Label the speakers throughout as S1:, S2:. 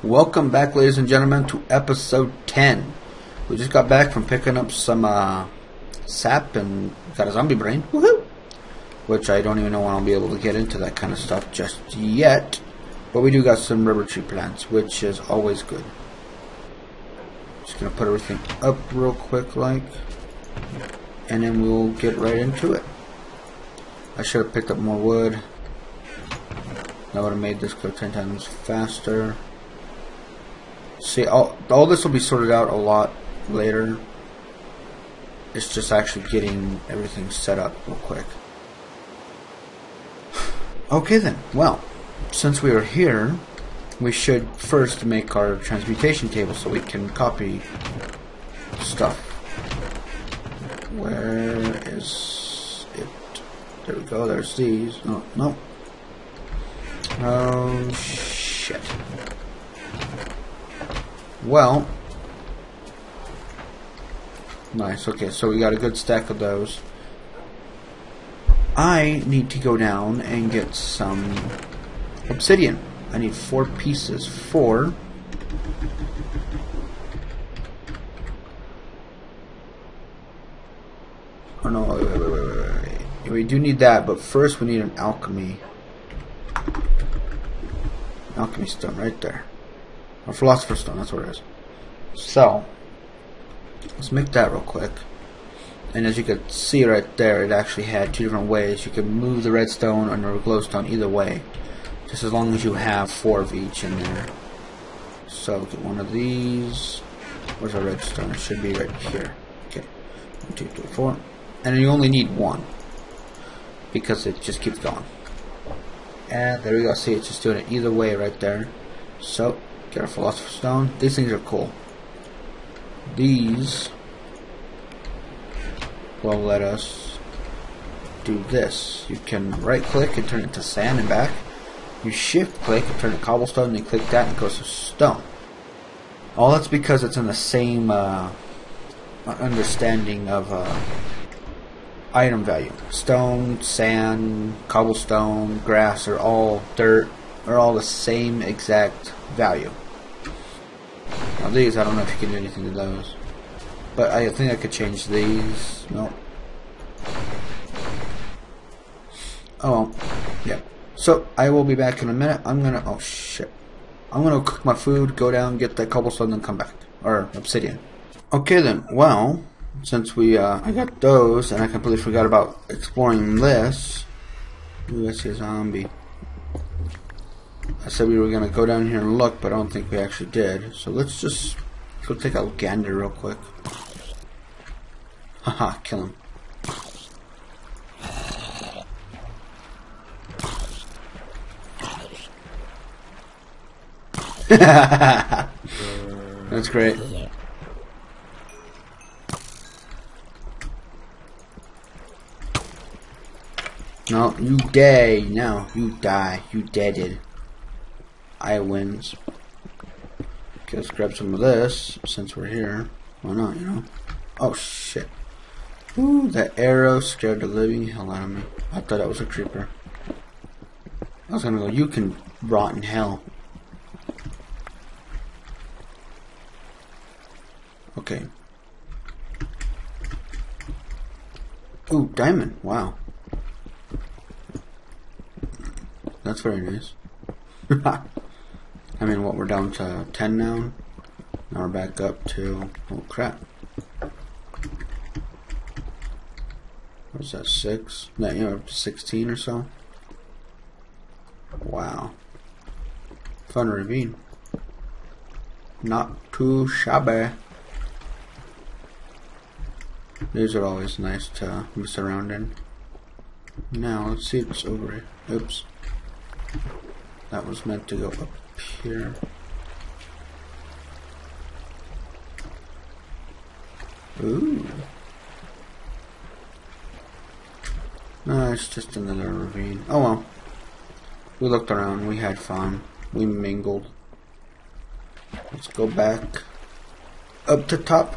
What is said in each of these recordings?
S1: Welcome back, ladies and gentlemen, to episode 10. We just got back from picking up some sap and got a zombie brain. Woohoo! Which I don't even know when I'll be able to get into that kind of stuff just yet. But we do got some rubber tree plants, which is always good. Just gonna put everything up real quick, like, and then we'll get right into it. I should have picked up more wood. That would have made this go 10 times faster. See, all this will be sorted out a lot later. It's just actually getting everything set up real quick. Okay then, well, since we are here, we should first make our transmutation table so we can copy stuff. Where is it? There we go, there's these. Oh, no. Oh, shit. Well, nice. Okay, so we got a good stack of those. I need to go down and get some obsidian. I need 4 pieces. 4. Oh no, wait. We do need that, but first we need an alchemy stone right there. Or philosopher's stone, that's what it is. So, let's make that real quick. And as you can see right there, it actually had 2 different ways. You can move the redstone or the glowstone either way. Just as long as you have 4 of each in there. So, get one of these. Where's our redstone? It should be right here. Okay. 1, 2, 3, 4. And you only need 1. Because it just keeps going. And there we go. See, it's just doing it either way right there. So, get our philosopher's stone. These things are cool. These will let us do this. You can right click and turn it to sand and back. You shift click and turn it to cobblestone, and you click that and it goes to stone. All that's because it's in the same understanding of item value. Stone, sand, cobblestone, grass are all dirt, are all the same exact value. Now these, I don't know if you can do anything to those. But I think I could change these. No. Oh well. Yeah. So I will be back in a minute. I'm gonna oh shit. I'm gonna cook my food, go down, get that cobblestone, then come back. Or obsidian. Okay then, well, since we I got those and I completely forgot about exploring this. Ooh, I see a zombie. I said we were going to go down here and look, but I don't think we actually did. So let's just go take a gander real quick. Haha, kill him. That's great. No, you die. No, you die. You deaded. I wins. Okay, let's grab some of this since we're here. Why not, you know? Oh shit. Ooh, that arrow scared the living hell out of me. I thought that was a creeper. I was gonna go, you can rot in hell. Okay. Ooh, diamond. Wow. That's very nice. I mean, what, we're down to 10 now? Now we're back up to, oh crap. What was that, 6? That, you know, 16 or so? Wow. Fun ravine. Not too shabby. These are always nice to mess around in. Now, let's see if it's over here. Oops. That was meant to go up here. Ooh. No, it's just another ravine. Oh well. We looked around, we had fun, we mingled. Let's go back up to top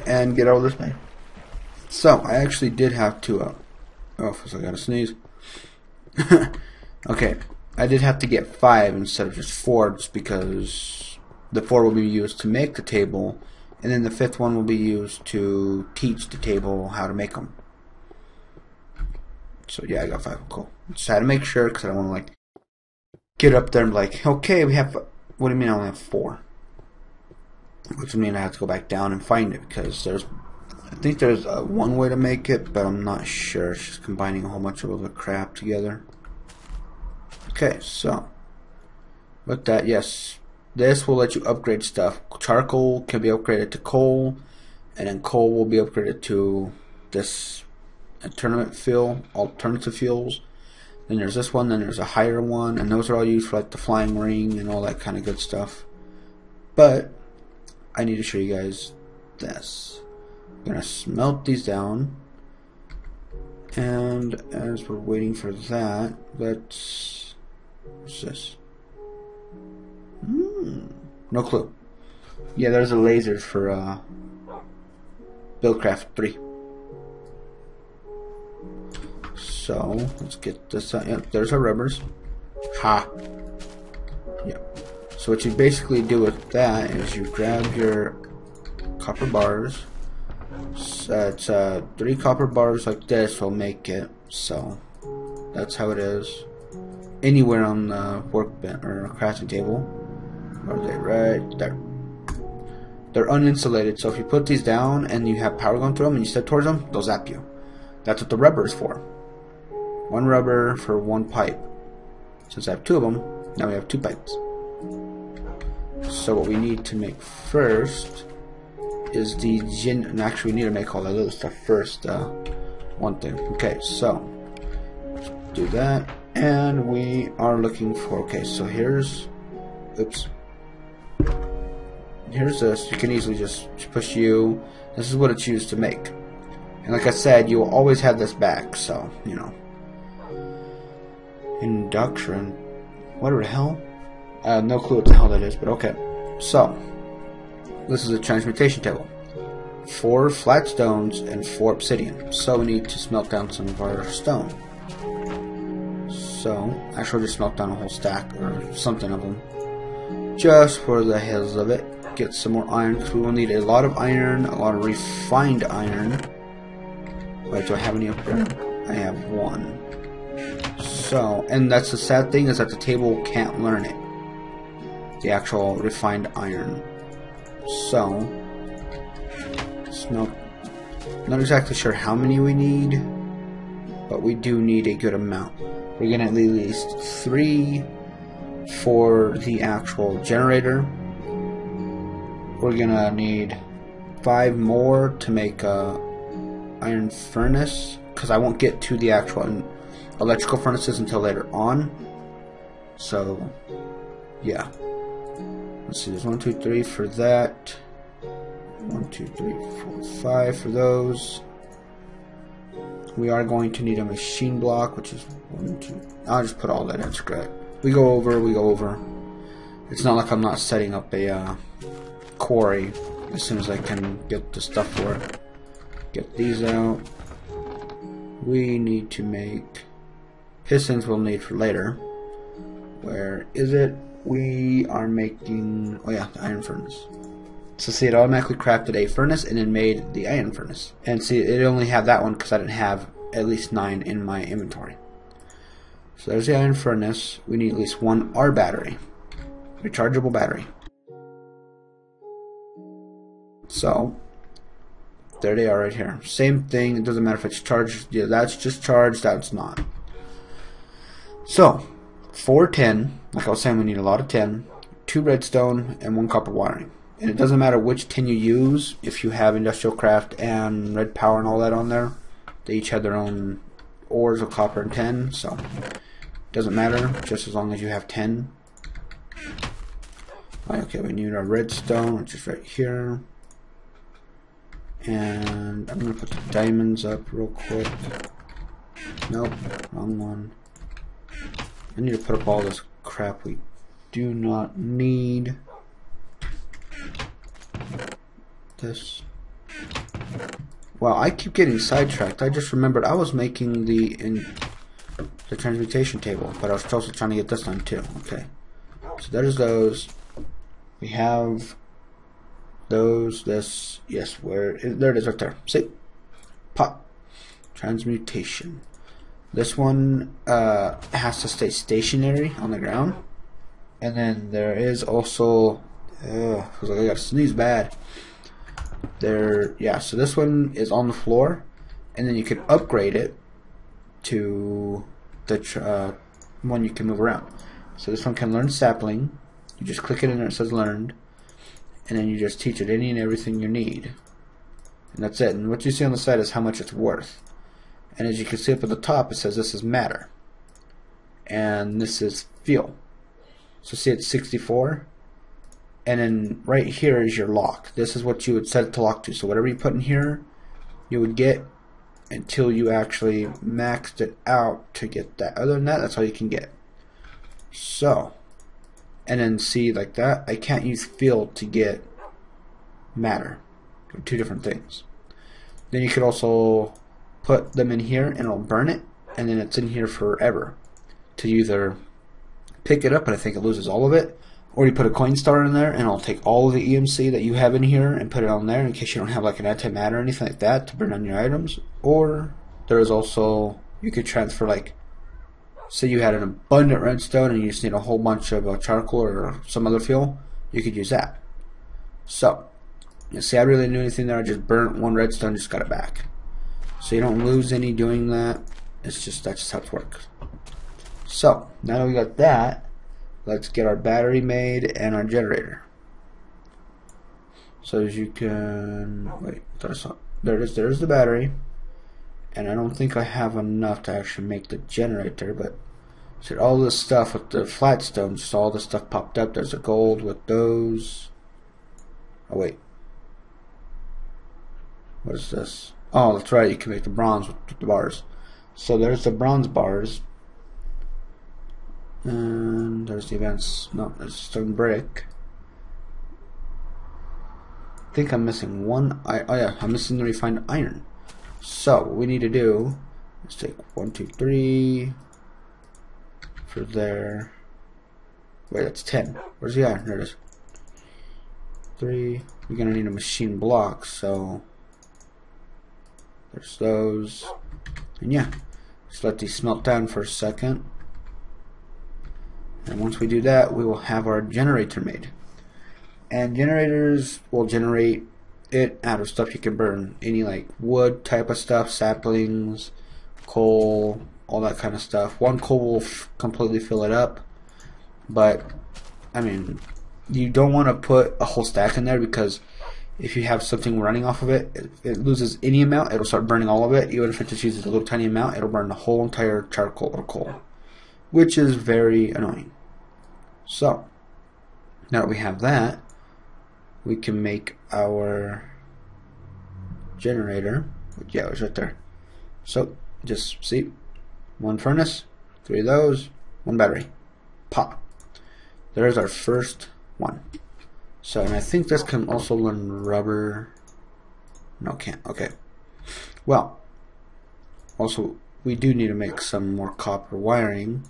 S1: and get out of this way. So, I actually did have to, oh, I gotta sneeze. Okay, I did have to get 5 instead of just 4, just because the 4 will be used to make the table, and then the 5th one will be used to teach the table how to make them. So yeah, I got 5. Cool. Just had to make sure, because I don't want to like get up there and be like, okay, we have. What do you mean I only have 4? Which would mean I have to go back down and find it, because I think there's one way to make it, but I'm not sure. It's just combining a whole bunch of the crap together. Okay, so with that, yes, this will let you upgrade stuff. Charcoal can be upgraded to coal, and then coal will be upgraded to this alternative fuels. Then there's this one, then there's a higher one, and those are all used for like the flying ring and all that kind of good stuff. But I need to show you guys this. I'm gonna smelt these down, and as we're waiting for that, what's this? No clue. Yeah, there's a laser for Buildcraft 3. So let's get this out. Yep, there's our rubbers. Ha. Yep. So what you basically do with that is you grab your copper bars. So it's 3 copper bars like this will make it. So that's how it is. Anywhere on the workbench or crafting table. Are they right there? They're uninsulated, so if you put these down and you have power going through them and you step towards them, they'll zap you. That's what the rubber is for. 1 rubber for 1 pipe. Since I have 2 of them, now we have 2 pipes. So what we need to make first is the and actually we need to make all that little stuff first. One thing. Okay, so let's do that, and we are looking for. Okay, so here's. Oops. Here's this. You can easily just push U. This is what it's used to make. And like I said, you will always have this back, so, you know. Induction. What the hell? I have no clue what the hell that is, but okay. So, this is a transmutation table. 4 flat stones and 4 obsidian. So we need to smelt down some of our stone. So, actually just smelt down a whole stack or something of them. Just for the hells of it. Get some more iron, because we will need a lot of iron, a lot of refined iron. Wait, do I have any up there? I have 1. So, and that's the sad thing, is that the table can't learn it. The actual refined iron. So, not exactly sure how many we need, but we do need a good amount. We're gonna at least 3 for the actual generator. We're gonna need 5 more to make a iron furnace, because I won't get to the actual electrical furnaces until later on. So, yeah. Let's see, there's 1, 2, 3 for that. 1, 2, 3, 4, 5 for those. We are going to need a machine block, which is 1, 2. I'll just put all that in, screw it. We go over. It's not like I'm not setting up a quarry as soon as I can get the stuff for it. Get these out. We need to make pistons. We'll need for later. Where is it? We are making, oh yeah, the iron furnace. So see, it automatically crafted a furnace and then made the iron furnace. And see, it only had that one because I didn't have at least 9 in my inventory. So there's the iron furnace. We need at least 1 R battery. Rechargeable battery. So, there they are right here. Same thing, it doesn't matter if it's charged. Yeah, that's just charged, that's not. So, 4 tin, like I was saying, we need a lot of tin, 2 redstone, and 1 copper wiring. And it doesn't matter which tin you use, if you have Industrial Craft and RedPower and all that on there. They each have their own ores of copper and tin, so it doesn't matter, just as long as you have 10. Okay, we need our redstone, which is right here. And I'm going to put the diamonds up real quick. Nope, wrong one. I need to put up all this crap we do not need. This. Wow, I keep getting sidetracked. I just remembered I was making the the transmutation table, but I was also trying to get this done too. Okay, so there's those. We have those, this, yes, there it is right there. See? Pop. Transmutation. This one has to stay stationary on the ground. And then there is also, I was like, I gotta sneeze bad. So this one is on the floor, and then you can upgrade it to the one you can move around. So this one can learn sapling. You just click it in there, it says learned, and then you just teach it any and everything you need, and that's it. And what you see on the side is how much it's worth. And as you can see up at the top, it says this is matter, and this is fuel. So see, it's 64, and then right here is your lock. This is what you would set it to lock to. So whatever you put in here, you would get until you actually maxed it out to get that. Other than that, that's all you can get. So, and then see, like that, I can't use field to get matter. They're two different things. Then you could also put them in here and it'll burn it, and then it's in here forever to either pick it up, but I think it loses all of it, or you put a coin star in there and it'll take all of the EMC that you have in here and put it on there in case you don't have like an antimatter or anything like that to burn on your items. Or there is also, you could transfer, like, say you had an abundant redstone and you just need a whole bunch of charcoal or some other fuel, you could use that. So, you see, I really didn't do anything there. I just burnt one redstone, just got it back. So you don't lose any doing that. It's just, that's just how it works. So, now that we got that, let's get our battery made and our generator. So as you can, wait, there it is, there's the battery. And I don't think I have enough to actually make the generator, but see, all this stuff with the flat stones, just all this stuff popped up. There's a gold with those. Oh wait, what is this? Oh, that's right, you can make the bronze with the bars. So there's the bronze bars. And there's the events. No, there's stone brick. I think I'm missing one. Oh yeah, I'm missing the refined iron. So what we need to do is take 1, 2, 3 for there. Wait, that's 10. Where's the iron? There it is. 3. We're gonna need a machine block, so there's those. And yeah, just let these smelt down for a second. And once we do that, we will have our generator made. And generators will generate it out of stuff you can burn. Any like wood type of stuff, saplings, coal, all that kind of stuff. One coal will completely fill it up. But, I mean, you don't want to put a whole stack in there, because if you have something running off of it, it loses any amount, it'll start burning all of it. Even if it just uses a little tiny amount, it'll burn the whole entire charcoal or coal, which is very annoying. So, now that we have that, we can make our generator. Yeah, it was right there. So, just see, 1 furnace, 3 of those, 1 battery. Pop. There's our first one. So, and I think this can also learn rubber. No, can't. Okay. Well, also, we do need to make some more copper wiring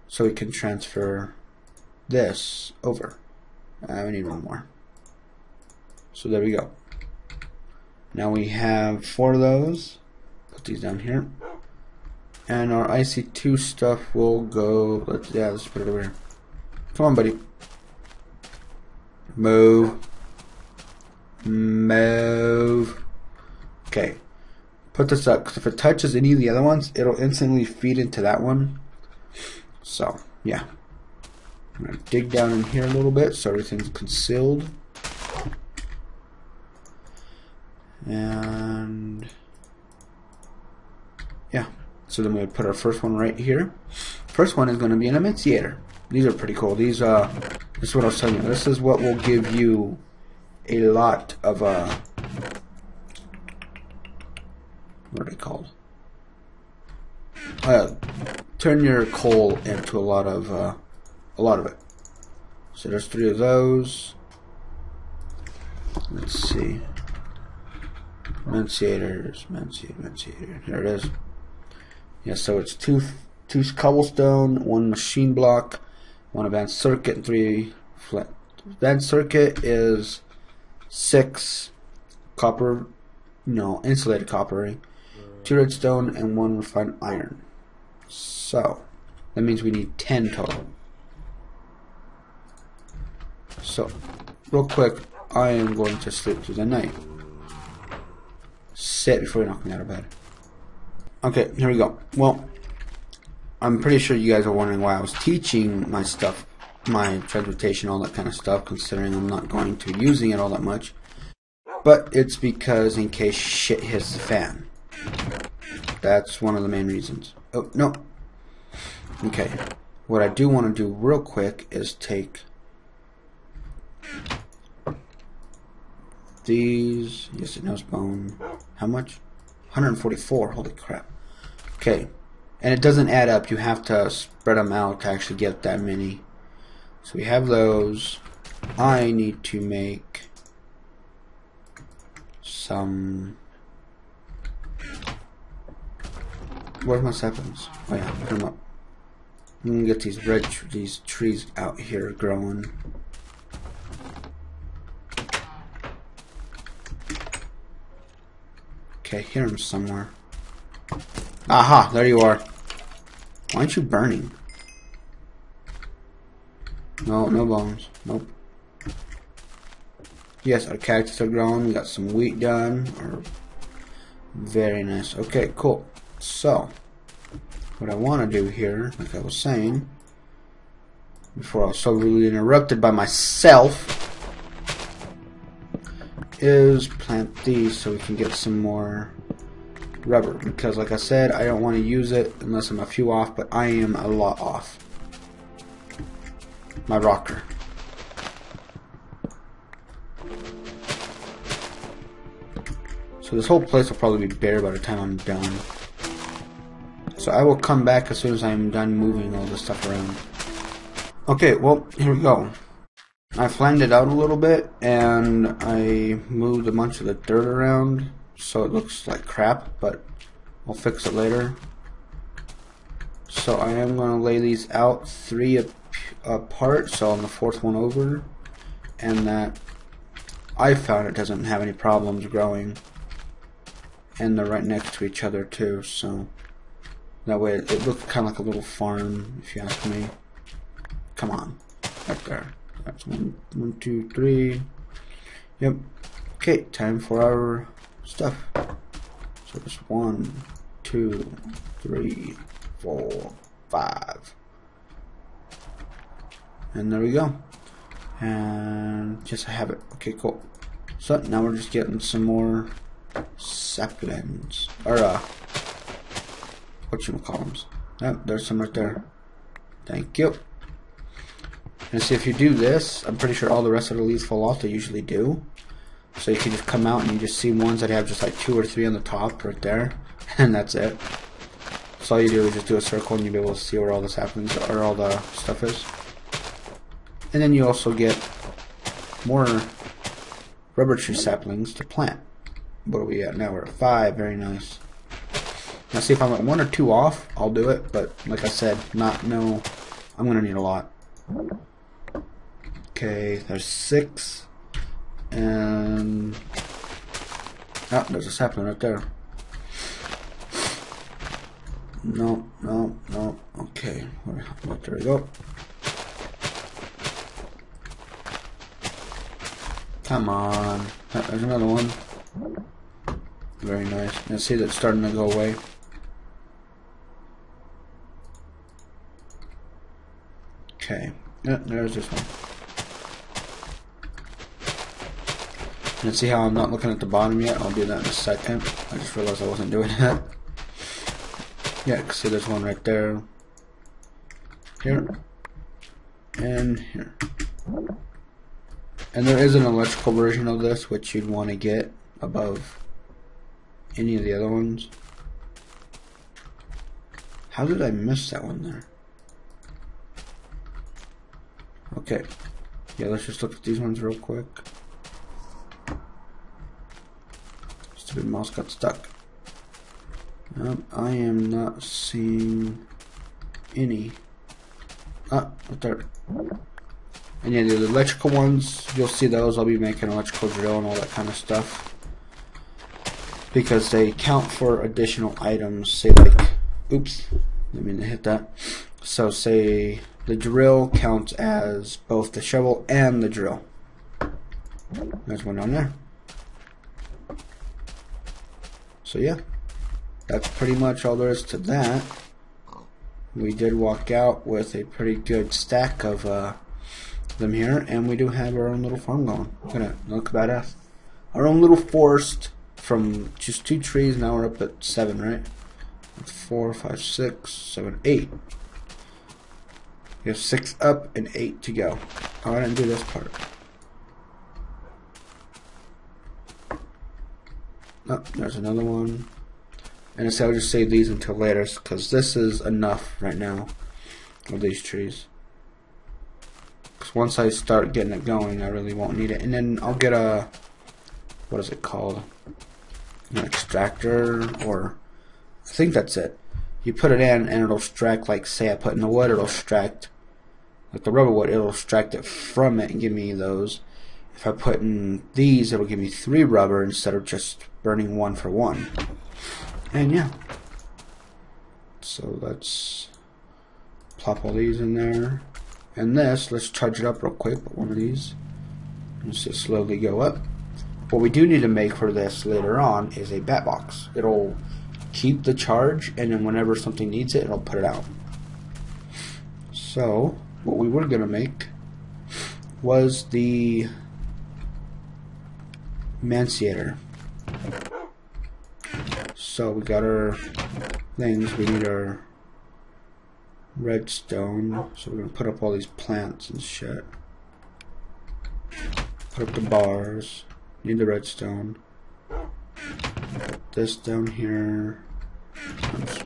S1: so we can transfer this over. We need one more. So there we go. Now we have 4 of those. Put these down here. And our IC2 stuff will go, let's put it over here. Come on, buddy. Move. Move. Okay. Put this up, because if it touches any of the other ones, it'll instantly feed into that one. So, yeah. I'm going to dig down in here a little bit so everything's concealed. And yeah, so then we would put our first one right here. First one is going to be an emanciator. These are pretty cool. These this is what I was telling you. This is what will give you a lot of what are they called? Turn your coal into a lot of it. So there's 3 of those. Let's see. Emanciator. There it is. Yeah, so it's 2 2 cobblestone, 1 machine block, 1 advanced circuit, and 3 flint. Advanced circuit is 6 copper, no, insulated copper, 2 redstone, and 1 refined iron. So that means we need 10 total. So real quick, I am going to sleep through the night. Sit before you knock me out of bed. Okay, here we go. Well, I'm pretty sure you guys are wondering why I was teaching my stuff, my transportation, all that kind of stuff, considering I'm not going to be using it all that much. But it's because in case shit hits the fan. That's one of the main reasons. Oh, no. Okay. What I do want to do real quick is take these. Yes, it knows bone. How much? 144. Holy crap. Okay. And it doesn't add up. You have to spread them out to actually get that many. So we have those. I need to make some. Where's my saplings? Oh yeah, put them up. I'm gonna get these trees out here growing. Okay, hear them somewhere. Aha, there you are. Why aren't you burning? No, no bones. Nope. Yes, our cactus are growing. We got some wheat done. Very nice. Okay, cool. So, what I want to do here, like I was saying, before I was so rudely interrupted by myself, is plant these so we can get some more rubber. Because, like I said, I don't want to use it unless I'm a few off, but I am a lot off. My rocker. So this whole place will probably be bare by the time I'm done. So I will come back as soon as I'm done moving all this stuff around. Okay, well, here we go. I flanned it out a little bit, and I moved a bunch of the dirt around, so it looks like crap, but I'll fix it later. So I am going to lay these out 3 apart, so on the 4th one over, and that I found it doesn't have any problems growing, and they're right next to each other too, so that way it looks kind of like a little farm, if you ask me. Come on, right there. That's 1, 2, 3. Yep. Okay, time for our stuff. So it's 1, 2, 3, 4, 5. And there we go. And just have it. Okay, cool. So now we're just getting some more saplings. Or whatchamacallums. Yep, there's some right there. Thank you. And see, if you do this, I'm pretty sure all the rest of the leaves fall off. They usually do. So you can just come out and you just see ones that have just like 2 or 3 on the top right there. And that's it. So all you do is just do a circle and you'll be able to see where all the saplings or all the stuff is. And then you also get more rubber tree saplings to plant. What are we at now? We're at 5. Very nice. Now see, if I'm at 1 or 2 off, I'll do it. But like I said, I'm going to need a lot. Okay, there's 6. And oh, there's a sapling right there. No. Okay, there we go. Come on. There's another one. Very nice. Now see, that's starting to go away. Okay. Yeah, there's this one. And see how I'm not looking at the bottom yet? I'll do that in a second. I just realized I wasn't doing that. Yeah, see, there's one right there. Here. And here. And there is an electrical version of this which you'd want to get above any of the other ones. How did I miss that one there? Okay. Yeah, let's just look at these ones real quick. Stupid mouse got stuck. I am not seeing any. Right there. And yeah, the electrical ones, you'll see those. I'll be making electrical drill and all that kind of stuff, because they count for additional items. Say like, oops, didn't mean to hit that. So say the drill counts as both the shovel and the drill. There's one down there. So yeah, that's pretty much all there is to that. We did walk out with a pretty good stack of them here, and we do have our own little farm going. Look badass. Our own little forest from just 2 trees. Now we're up at 7, right? 4, 5, 6, 7, 8. We have 6 up and 8 to go. Oh, I didn't do this part. Oh, there's another one. And I said I'll just save these until later, because this is enough right now of these trees. Because once I start getting it going, I really won't need it. And then I'll get a, what is it called? An extractor, or I think that's it. You put it in and it'll extract, like say I put in the wood, it'll extract, like the rubber wood, it'll extract it from it and give me those. If I put in these, it'll give me 3 rubber instead of just burning 1 for 1. And yeah. So let's plop all these in there. And this, let's charge it up real quick. Put one of these. And just slowly go up. What we do need to make for this later on is a bat box. It'll keep the charge, and then whenever something needs it, it'll put it out. So what we were going to make was the Manciator. So we got our things. We need our redstone. So we're going to put up all these plants and shit. Put up the bars. Need the redstone. Put this down here. Oops.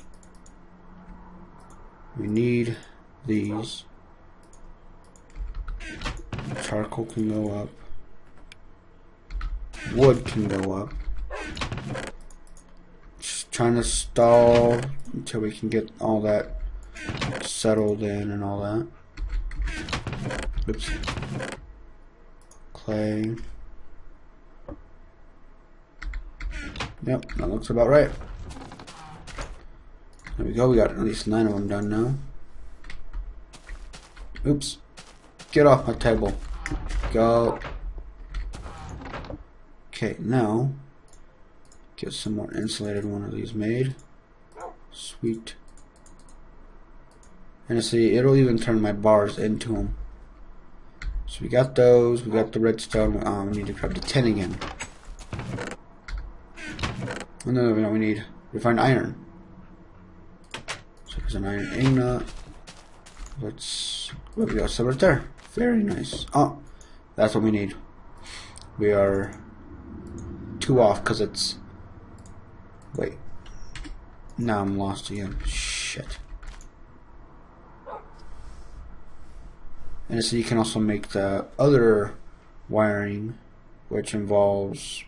S1: We need these. Charcoal can go up. Wood can go up. Just trying to stall until we can get all that settled in and all that. Oops. Clay. Yep, that looks about right. There we go, we got at least 9 of them done now. Oops. Get off my table. Go. Okay, now get some more insulated one of these made. Sweet. And see, it'll even turn my bars into them. So we got those, we got the redstone. We need to grab the tin again. And then we need refined iron. So there's an iron ingot. Let's, oh, we got some right there. Very nice. Oh, that's what we need. We are 2 off because it's, wait, now I'm lost again. Shit. And so you can also make the other wiring, which involves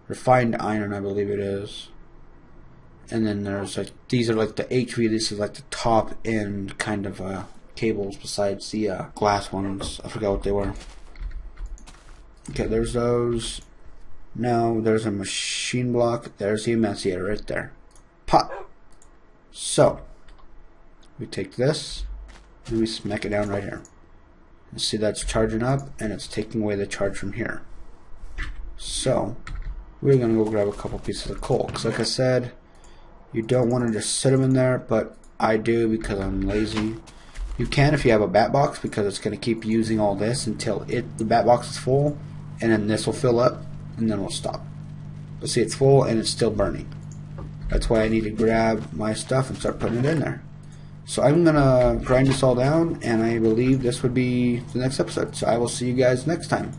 S1: refined iron, I believe it is. And then there's like, these are like the HV, this is like the top end kind of cables besides the glass ones. I forgot what they were. Okay, there's those. Now there's a machine block. There's the emanciator right there. Pop. So we take this and we smack it down right here. You see that's charging up and it's taking away the charge from here. So we're gonna go grab a couple pieces of coal, because like I said, you don't want to just sit them in there, but I do because I'm lazy. You can if you have a bat box, because it's going to keep using all this until the bat box is full, and then this will fill up and then we'll stop. But see, it's full and it's still burning. That's why I need to grab my stuff and start putting it in there. So I'm going to grind this all down, and I believe this would be the next episode. So I will see you guys next time.